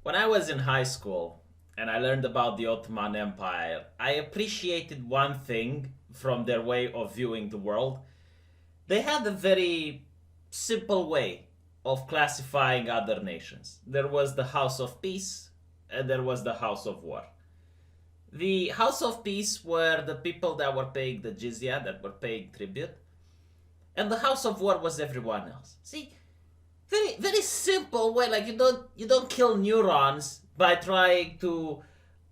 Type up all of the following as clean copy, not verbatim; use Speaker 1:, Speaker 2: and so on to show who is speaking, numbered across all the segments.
Speaker 1: When I was in high school and I learned about the Ottoman Empire, I appreciated one thing from their way of viewing the world. They had a very simple way of classifying other nations. There was the House of Peace and there was the House of War. The House of Peace were the people that were paying the jizya, that were paying tribute, and the House of War was everyone else. See, very simple way. Like you don't kill neurons by trying to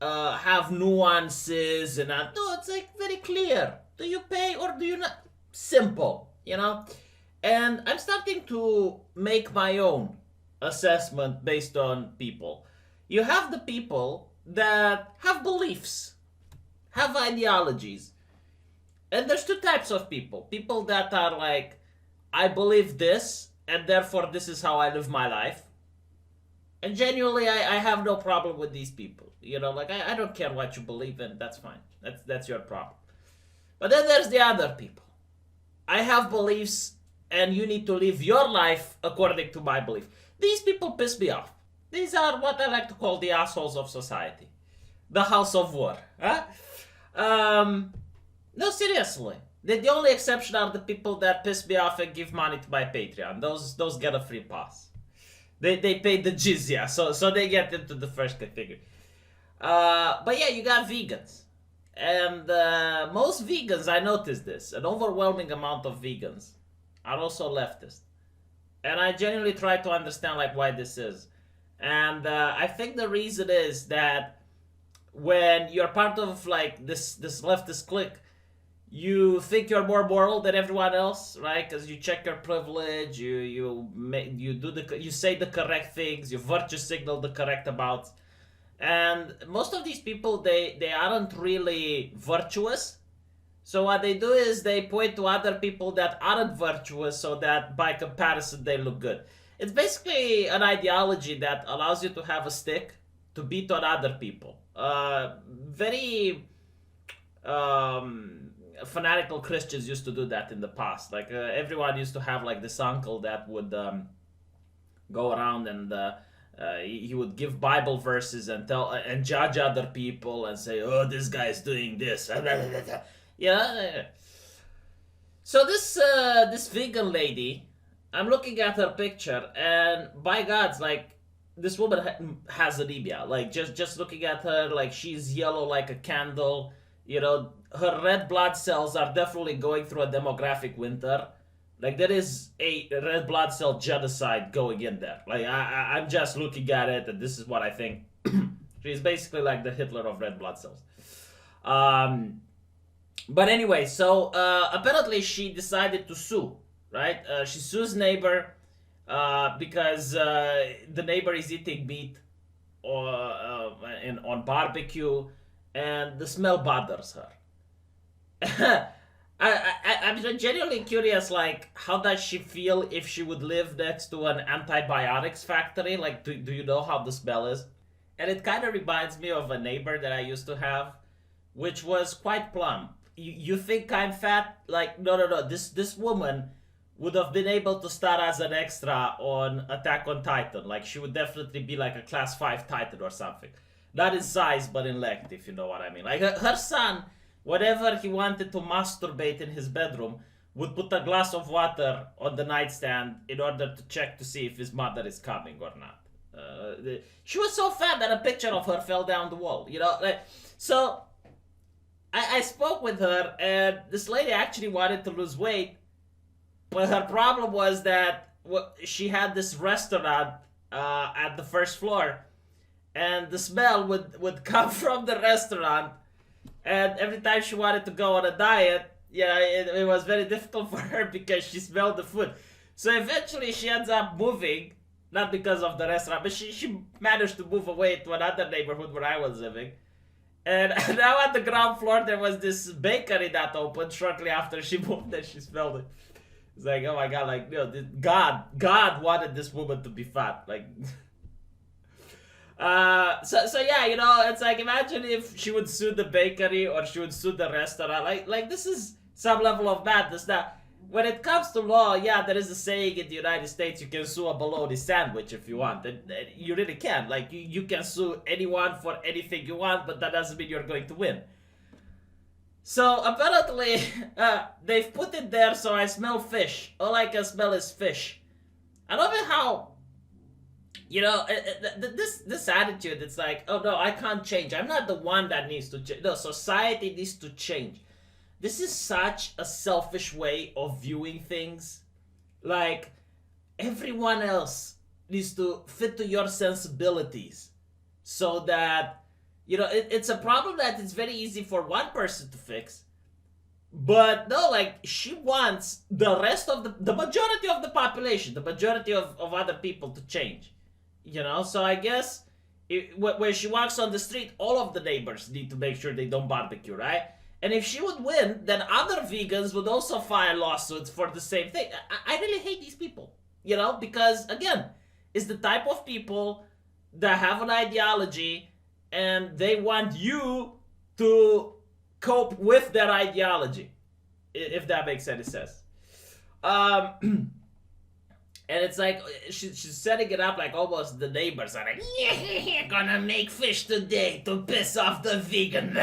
Speaker 1: have nuances and no, it's like very clear. Do you pay or do you not? Simple. And I'm starting to make my own assessment based on people. You have the people that have beliefs, have ideologies. And there's two types of people. People that are like, I believe this, and therefore this is how I live my life. And genuinely, I have no problem with these people. Like I don't care what you believe in, that's fine. That's your problem. But then there's the other people. I have beliefs, and you need to live your life according to my belief. These people piss me off. These are what I like to call the assholes of society. The House of War. Huh? No, seriously. The only exception are the people that piss me off and give money to my Patreon. Those get a free pass. They pay the jizya, so they get into the first category. But yeah, you got vegans. And most vegans, I noticed this, an overwhelming amount of vegans are also leftist. And I genuinely try to understand like why this is. And I think the reason is that when you're part of like this leftist clique, you think you're more moral than everyone else, right? Because you check your privilege, you say the correct things, you virtue signal the correct amounts, and most of these people they aren't really virtuous. So what they do is they point to other people that aren't virtuous, so that by comparison they look good. It's basically an ideology that allows you to have a stick to beat on other people. Very fanatical Christians used to do that in the past. Like everyone used to have like this uncle that would go around and he would give Bible verses and tell and judge other people and say, "Oh, this guy is doing this." Yeah. So this vegan lady, I'm looking at her picture, and by God's like, this woman has anemia. Like just looking at her, like she's yellow like a candle. Her red blood cells are definitely going through a demographic winter. Like there is a red blood cell genocide going in there. Like I'm just looking at it, and this is what I think. She's basically like the Hitler of red blood cells. But anyway, so apparently she decided to sue. Right? She sues neighbor because the neighbor is eating meat on barbecue, and the smell bothers her. I'm genuinely curious, like, how does she feel if she would live next to an antibiotics factory? Like, do you know how the smell is? And it kind of reminds me of a neighbor that I used to have, which was quite plump. You think I'm fat? Like, no. This woman would have been able to start as an extra on Attack on Titan. Like, she would definitely be like a class 5 Titan or something. Not in size, but in length, if you know what I mean. Like, her son, whatever he wanted to masturbate in his bedroom, would put a glass of water on the nightstand in order to check to see if his mother is coming or not. She was so fat that a picture of her fell down the wall, So, I spoke with her, and this lady actually wanted to lose weight, but her problem was that she had this restaurant at the first floor, and the smell would come from the restaurant, and every time she wanted to go on a diet, it was very difficult for her because she smelled the food. So eventually she ends up moving, not because of the restaurant, but she managed to move away to another neighborhood where I was living. And now at the ground floor there was this bakery that opened shortly after she moved, and she smelled it. It's like, oh my God, like, God wanted this woman to be fat. Like, so yeah, it's like, imagine if she would sue the bakery or she would sue the restaurant. Like this is some level of madness. Now, when it comes to law, yeah, there is a saying in the United States you can sue a bologna sandwich if you want. And you really can. Like, you can sue anyone for anything you want, but that doesn't mean you're going to win. So, apparently, they've put it there so I smell fish. All I can smell is fish. I love it how, you know, this attitude, it's like, oh no, I can't change. I'm not the one that needs to change. No, society needs to change. This is such a selfish way of viewing things. Like, everyone else needs to fit to your sensibilities. So that, you know, it's a problem that it's very easy for one person to fix. But no, like, she wants the rest of the majority of the population, the majority of other people to change. You know, so I guess when she walks on the street, all of the neighbors need to make sure they don't barbecue, right? And if she would win, then other vegans would also file lawsuits for the same thing. I really hate these people, you know, because, again, it's the type of people that have an ideology and they want you to cope with their ideology, if that makes any sense. And it's like, she's setting it up like almost the neighbors are like, yeah, gonna make fish today to piss off the vegan.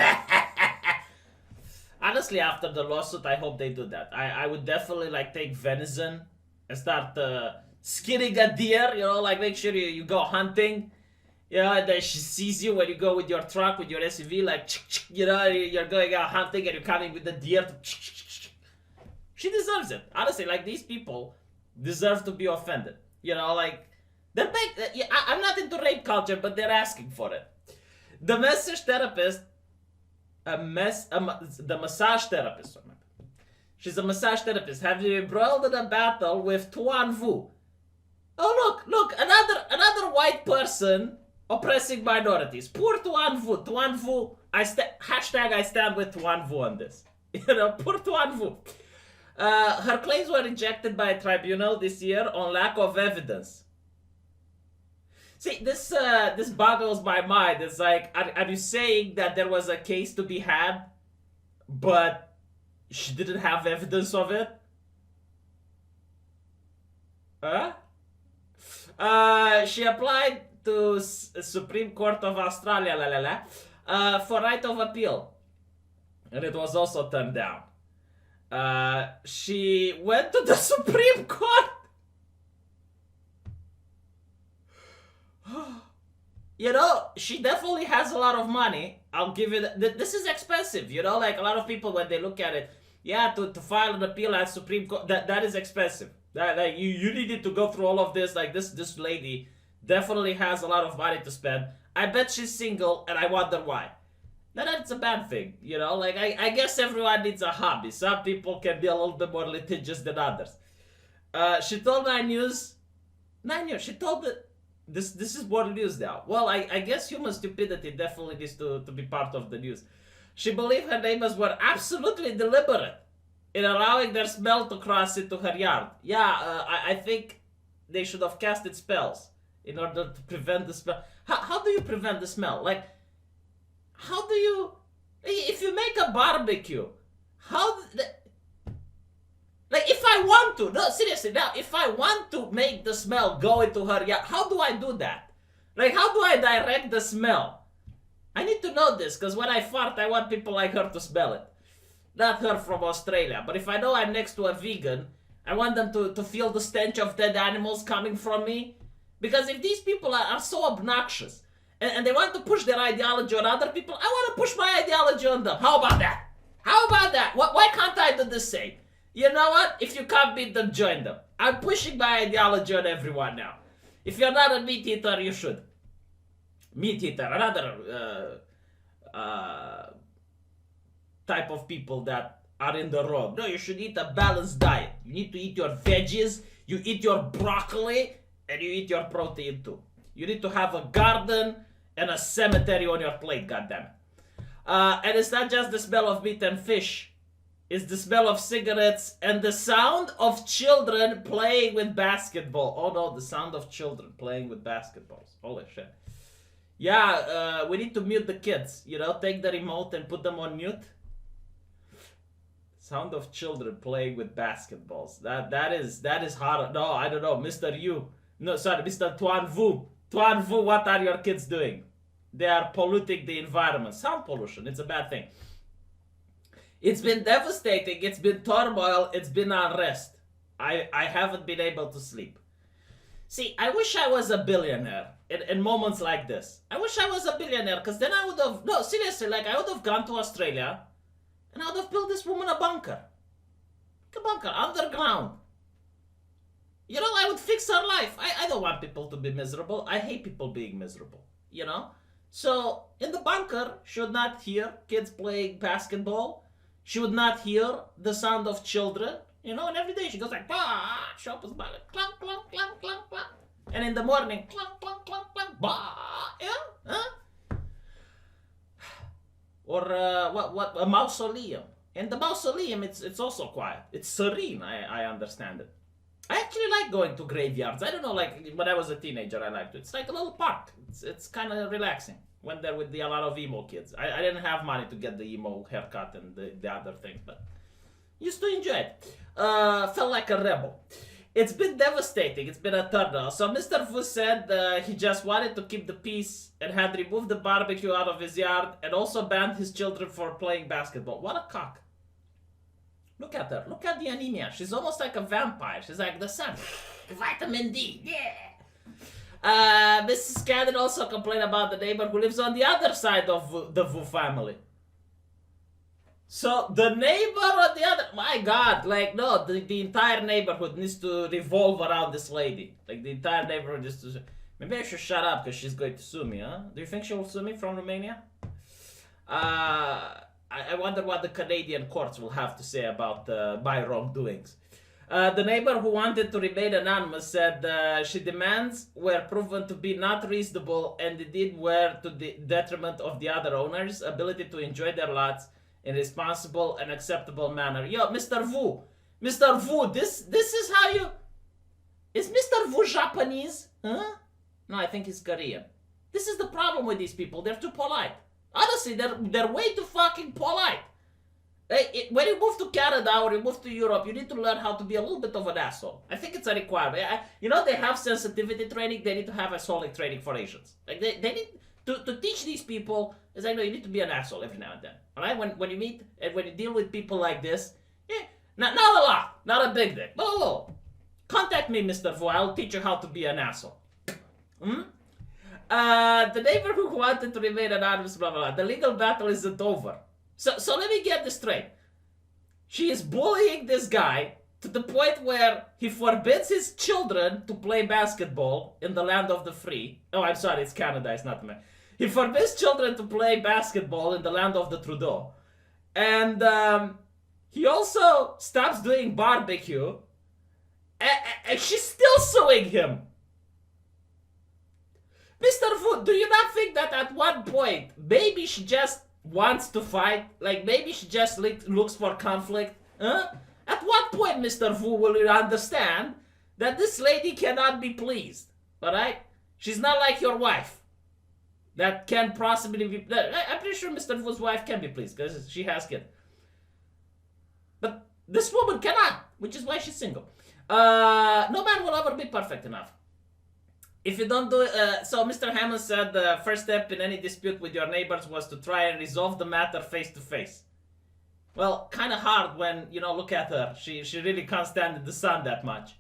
Speaker 1: Honestly, after the lawsuit, I hope they do that. I would definitely like take venison and start skinning a deer, you know, like make sure you go hunting. You know, and then she sees you when you go with your truck, with your SUV, like, you know, you're going out hunting and you're coming with the deer. She deserves it. Honestly, like, these people deserve to be offended. You know, like, they're I'm not into rape culture, but they're asking for it. The massage therapist, the massage therapist, she's a massage therapist, have you embroiled in a battle with Tuan Vu? Oh, look, another white person oppressing minorities. Poor Tuan Vu. Tuan Vu, hashtag I stand with Tuan Vu on this. You know, poor Tuan Vu. Her claims were rejected by a tribunal this year on lack of evidence. See, this boggles my mind. It's like, are you saying that there was a case to be had, but she didn't have evidence of it? Huh? She applied to Supreme Court of Australia, for right of appeal, and it was also turned down. She went to the Supreme Court. You know, she definitely has a lot of money. I'll give it. This is expensive. You know, like a lot of people when they look at it, yeah, to file an appeal at Supreme Court, that is expensive. That, like, you needed to go through all of this. Like, this lady definitely has a lot of money to spend. I bet she's single, and I wonder why. Now that's a bad thing, you know. Like, I guess everyone needs a hobby. Some people can be a little bit more litigious than others. She told 9 News. She told that this is more news now. Well, I guess human stupidity definitely needs to be part of the news. She believed her neighbors were absolutely deliberate in allowing their smell to cross into her yard. Yeah, I think they should have casted spells in order to prevent the smell. How do you prevent the smell? Like, how do you... If you make a barbecue, like, if I want to... No, seriously, now, if I want to make the smell go into her yard, how do I do that? Like, how do I direct the smell? I need to know this, because when I fart, I want people like her to smell it. Not her from Australia, but if I know I'm next to a vegan, I want them to feel the stench of dead animals coming from me. Because if these people are so obnoxious, and they want to push their ideology on other people, I want to push my ideology on them. How about that? How about that? Why can't I do the same? You know what? If you can't beat them, join them. I'm pushing my ideology on everyone now. If you're not a meat eater, you should. Meat eater, another type of people that are in the wrong. No, you should eat a balanced diet. You need to eat your veggies, you eat your broccoli, and you eat your protein too. You need to have a garden and a cemetery on your plate, goddammit. And it's not just the smell of meat and fish. It's the smell of cigarettes and the sound of children playing with basketball. Oh no, the sound of children playing with basketballs. Holy shit. Yeah, we need to mute the kids. You know, take the remote and put them on mute. Sound of children playing with basketballs. That is hard. No, I don't know, Mr. Yu. No, sorry, Mr. Tuan Vu. Tuan Vu, what are your kids doing? They are polluting the environment. Sound pollution, it's a bad thing. It's been devastating. It's been turmoil. It's been unrest. I haven't been able to sleep. See, I wish I was a billionaire in moments like this. I wish I was a billionaire, because then I would have... No, seriously, like, I would have gone to Australia and I would have built this woman a bunker. A bunker, underground. You know, I would fix her life. I don't want people to be miserable. I hate people being miserable, you know? So, in the bunker, she would not hear kids playing basketball. She would not hear the sound of children. You know, and every day she goes like, bah, she opens by like, clunk, clunk, clunk, clunk, clunk. And in the morning, clunk, clunk, clunk, clunk, bah, yeah, huh? Or what, a mausoleum. In the mausoleum, it's also quiet. It's serene, I understand it. I actually like going to graveyards. I don't know, like, when I was a teenager, I liked it. It's like a little park. It's kind of relaxing. Went there with a lot of emo kids. I didn't have money to get the emo haircut and the other thing, but used to enjoy it. Felt like a rebel. It's been devastating. It's been a turmoil. So Mr. Fu said he just wanted to keep the peace and had removed the barbecue out of his yard and also banned his children for playing basketball. What a cock. Look at her. Look at the anemia. She's almost like a vampire. She's like the sun. Vitamin D. Yeah. Mrs. Cannon also complained about the neighbor who lives on the other side of the Wu family. So the neighbor on the other, my God, like no, the entire neighborhood needs to revolve around this lady. Like the entire neighborhood just to, maybe I should shut up because she's going to sue me, huh? Do you think she will sue me from Romania? I wonder what the Canadian courts will have to say about my wrongdoings. The neighbor who wanted to remain anonymous said she demands were proven to be not reasonable and indeed were to the detriment of the other owners' ability to enjoy their lots in a responsible and acceptable manner. Yo, Mr. Wu, this is how you... Is Mr. Wu Japanese? Huh? No, I think he's Korean. This is the problem with these people. They're too polite. Honestly, they're way too fucking polite. When you move to Canada or you move to Europe, you need to learn how to be a little bit of an asshole. I think it's a requirement. You know, they have sensitivity training. They need to have assholing training for Asians. Like they need to teach these people. Is like, no, you need to be an asshole every now and then. All right, when you meet and when you deal with people like this, yeah, not a lot, not a big dick, but a little. Contact me, Mr. Vu. I'll teach you how to be an asshole. The neighbor who wanted to remain anonymous, blah blah blah. The legal battle isn't over. So let me get this straight. She is bullying this guy to the point where he forbids his children to play basketball in the land of the free. Oh, I'm sorry, it's Canada, it's not America. He forbids children to play basketball in the land of the Trudeau. And he also stops doing barbecue. And she's still suing him. Mr. Fu, do you not think that at one point, maybe she just wants to fight? Like, maybe she just looks for conflict? Huh? At what point, Mr. Fu, will you understand that this lady cannot be pleased? Alright? She's not like your wife. That can possibly be... I'm pretty sure Mr. Fu's wife can be pleased, because she has kids. But this woman cannot, which is why she's single. No man will ever be perfect enough. If you don't do it, so Mr. Hammond said the first step in any dispute with your neighbors was to try and resolve the matter face to face. Well, kind of hard when, you know, look at her. She really can't stand in the sun that much.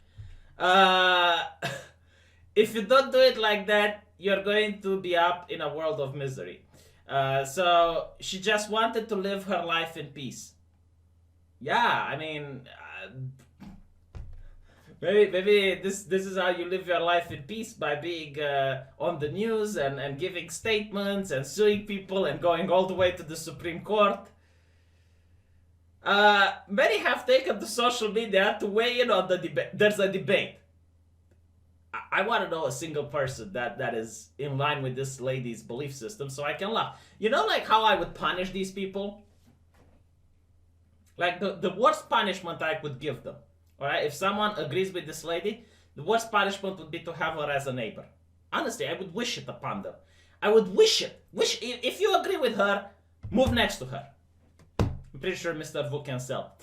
Speaker 1: If you don't do it like that, you're going to be up in a world of misery. So she just wanted to live her life in peace. Yeah, I mean... Maybe this is how you live your life in peace, by being on the news and giving statements and suing people and going all the way to the Supreme Court. Many have taken to social media to weigh in on the debate. There's a debate. I want to know a single person that is in line with this lady's belief system so I can laugh. You know, like how I would punish these people? Like the worst punishment I could give them. Alright, if someone agrees with this lady, the worst punishment would be to have her as a neighbor. Honestly, I would wish it upon them. I would wish it. If you agree with her, move next to her. I'm pretty sure Mr. Vu can sell.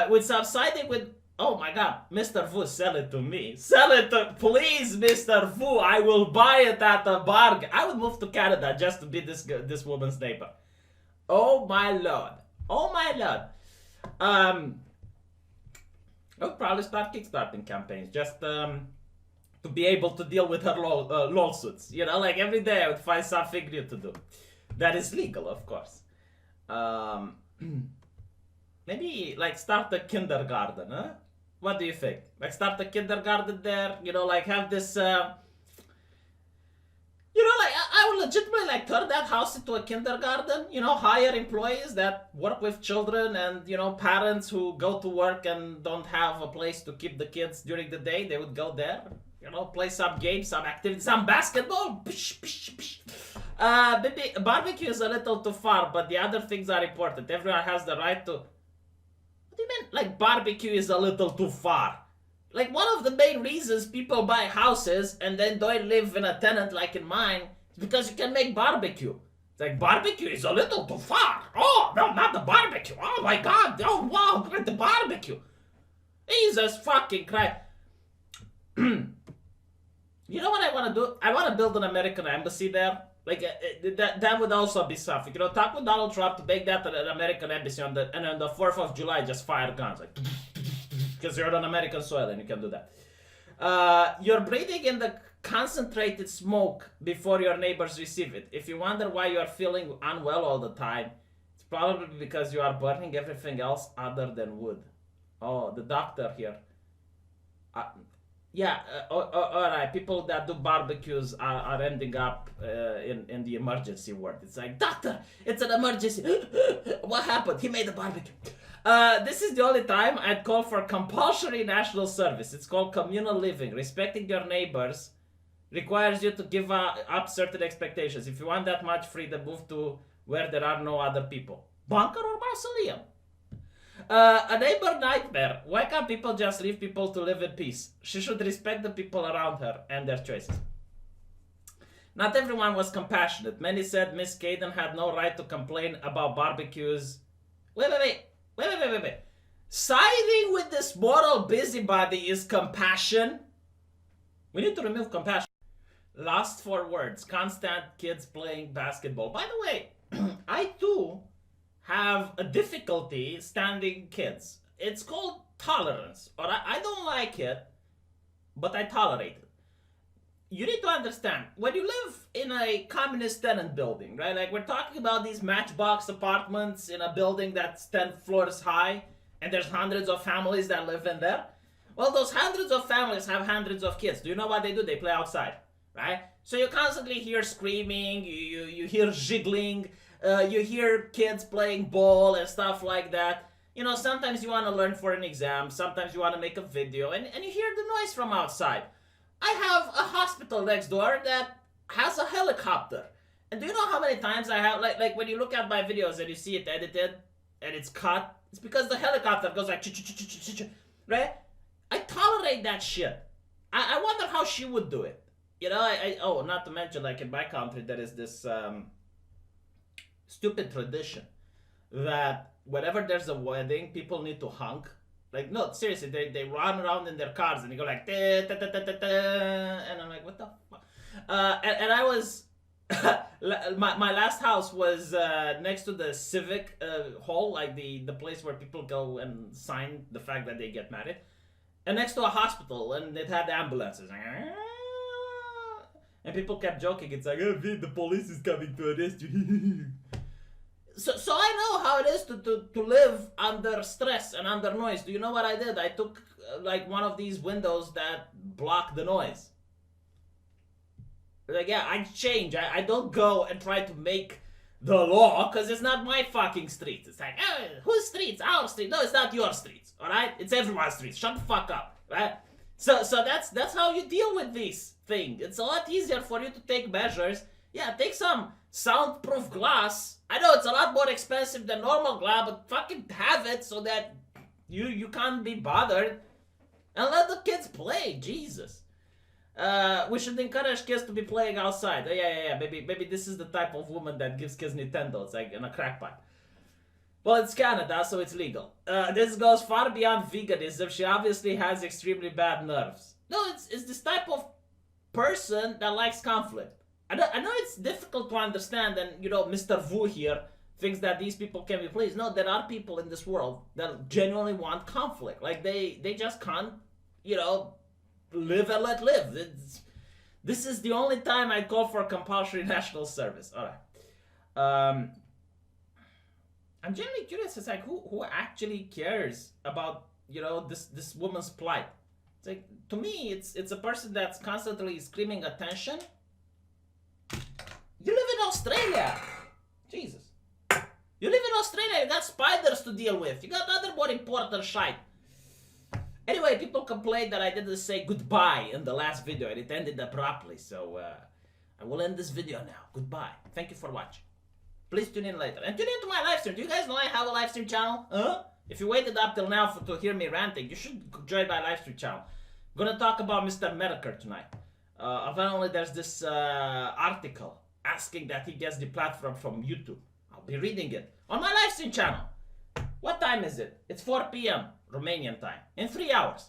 Speaker 1: With subsiding with, oh my god, Mr. Fu, sell it to me. Sell it to, please, Mr. Fu. I will buy it at a bargain. I would move to Canada just to be this woman's neighbor. Oh my lord. Oh my lord. I'll probably start kickstarting campaigns just to be able to deal with her lawsuits. You know, like every day I would find something new to do. That is legal, of course. Maybe like start a kindergarten, huh? What do you think? Like start a kindergarten there, you know, like have this, you know, like I would legitimately like turn that house into a kindergarten, you know, hire employees that work with children and, you know, parents who go to work and don't have a place to keep the kids during the day, they would go there, you know, play some games, some activities, some basketball. Maybe barbecue is a little too far, but the other things are important. Everyone has the right to... What do you mean, like, barbecue is a little too far? Like, one of the main reasons people buy houses and then don't live in a tenant like in mine is because you can make barbecue. It's like, barbecue is a little too far. Oh, no, not the barbecue. Oh, my God. Oh, wow, the barbecue. Jesus fucking Christ. You know what I want to do? I want to build an American embassy there. Like, that would also be something. You know, talk with Donald Trump to make that an American embassy and on the 4th of July, just fire guns. Like, because you're on American soil and you can do that. You're breathing in the concentrated smoke before your neighbors receive it. If you wonder why you are feeling unwell all the time, it's probably because you are burning everything else other than wood. Oh, the doctor here. Yeah, alright, people that do barbecues are ending up in the emergency ward. It's like, doctor, it's an emergency. What happened? He made a barbecue. This is the only time I'd call for compulsory national service. It's called communal living. Respecting your neighbors requires you to give up certain expectations. If you want that much freedom, move to where there are no other people. Bunker or mausoleum? A neighbor nightmare. Why can't people just leave people to live in peace? She should respect the people around her and their choices. Not everyone was compassionate. Many said Miss Caden had no right to complain about barbecues. Wait. Siding with this moral busybody is compassion? We need to remove compassion. Last 4 words. Constant kids playing basketball. By the way, I too have a difficulty standing kids. It's called tolerance. Or I don't like it, but I tolerate it. You need to understand, when you live in a communist tenant building, right? Like, we're talking about these matchbox apartments in a building that's 10 floors high, and there's hundreds of families that live in there. Well, those hundreds of families have hundreds of kids. Do you know what they do? They play outside, right? So you constantly hear screaming, you hear jiggling, you hear kids playing ball and stuff like that. You know, sometimes you want to learn for an exam, sometimes you want to make a video, and you hear the noise from outside. I have a hospital next door that has a helicopter. And do you know how many times I have, like when you look at my videos and you see it edited and it's cut, it's because the helicopter goes like, right? I tolerate that shit. I wonder how she would do it. You know, oh, not to mention, like in my country, there is this stupid tradition that whenever there's a wedding, people need to honk. Like, no, seriously, they run around in their cars and they go like, and I'm like, what the fuck? And I was, my last house was next to the civic hall, like the place where people go and sign the fact that they get married, and next to a hospital, and it had ambulances. And people kept joking, it's like, oh, the police is coming to arrest you. So I know how it is to live under stress and under noise. Do you know what I did? I took like one of these windows that block the noise. Like, yeah, I change. I don't go and try to make the law, because it's not my fucking street. It's like, whose streets? Our street. No, it's not your streets, alright? It's everyone's streets. Shut the fuck up, right? So that's how you deal with this thing. It's a lot easier for you to take measures. Yeah, take some soundproof glass. I know it's a lot more expensive than normal glass, but fucking have it so that you can't be bothered. And let the kids play, Jesus. We should encourage kids to be playing outside. Yeah. Maybe this is the type of woman that gives kids Nintendo. It's like in a crack pipe. Well, it's Canada, so it's legal. This goes far beyond veganism. She obviously has extremely bad nerves. No, it's this type of person that likes conflict. I know it's difficult to understand, and Mr. Wu here thinks that these people can be pleased. No, there are people in this world that genuinely want conflict. Like they just can't, live and let live. This is the only time I call for compulsory national service. All right. I'm genuinely curious. It's like who actually cares about this woman's plight? It's like, to me, it's a person that's constantly screaming attention. You live in Australia, Jesus. You live in Australia. You got spiders to deal with. You got other more important shit. Anyway, people complained that I didn't say goodbye in the last video and it ended abruptly. So I will end this video now. Goodbye. Thank you for watching. Please tune in later. And tune into my live stream. Do you guys know I have a live stream channel? If you waited up till now to hear me ranting, you should join my live stream channel. I'm gonna talk about Mr. Medicare tonight. Apparently there's this article asking that he gets the platform from YouTube. I'll be reading it on my live stream channel. What time is it? It's 4 p.m. Romanian time. In 3 hours.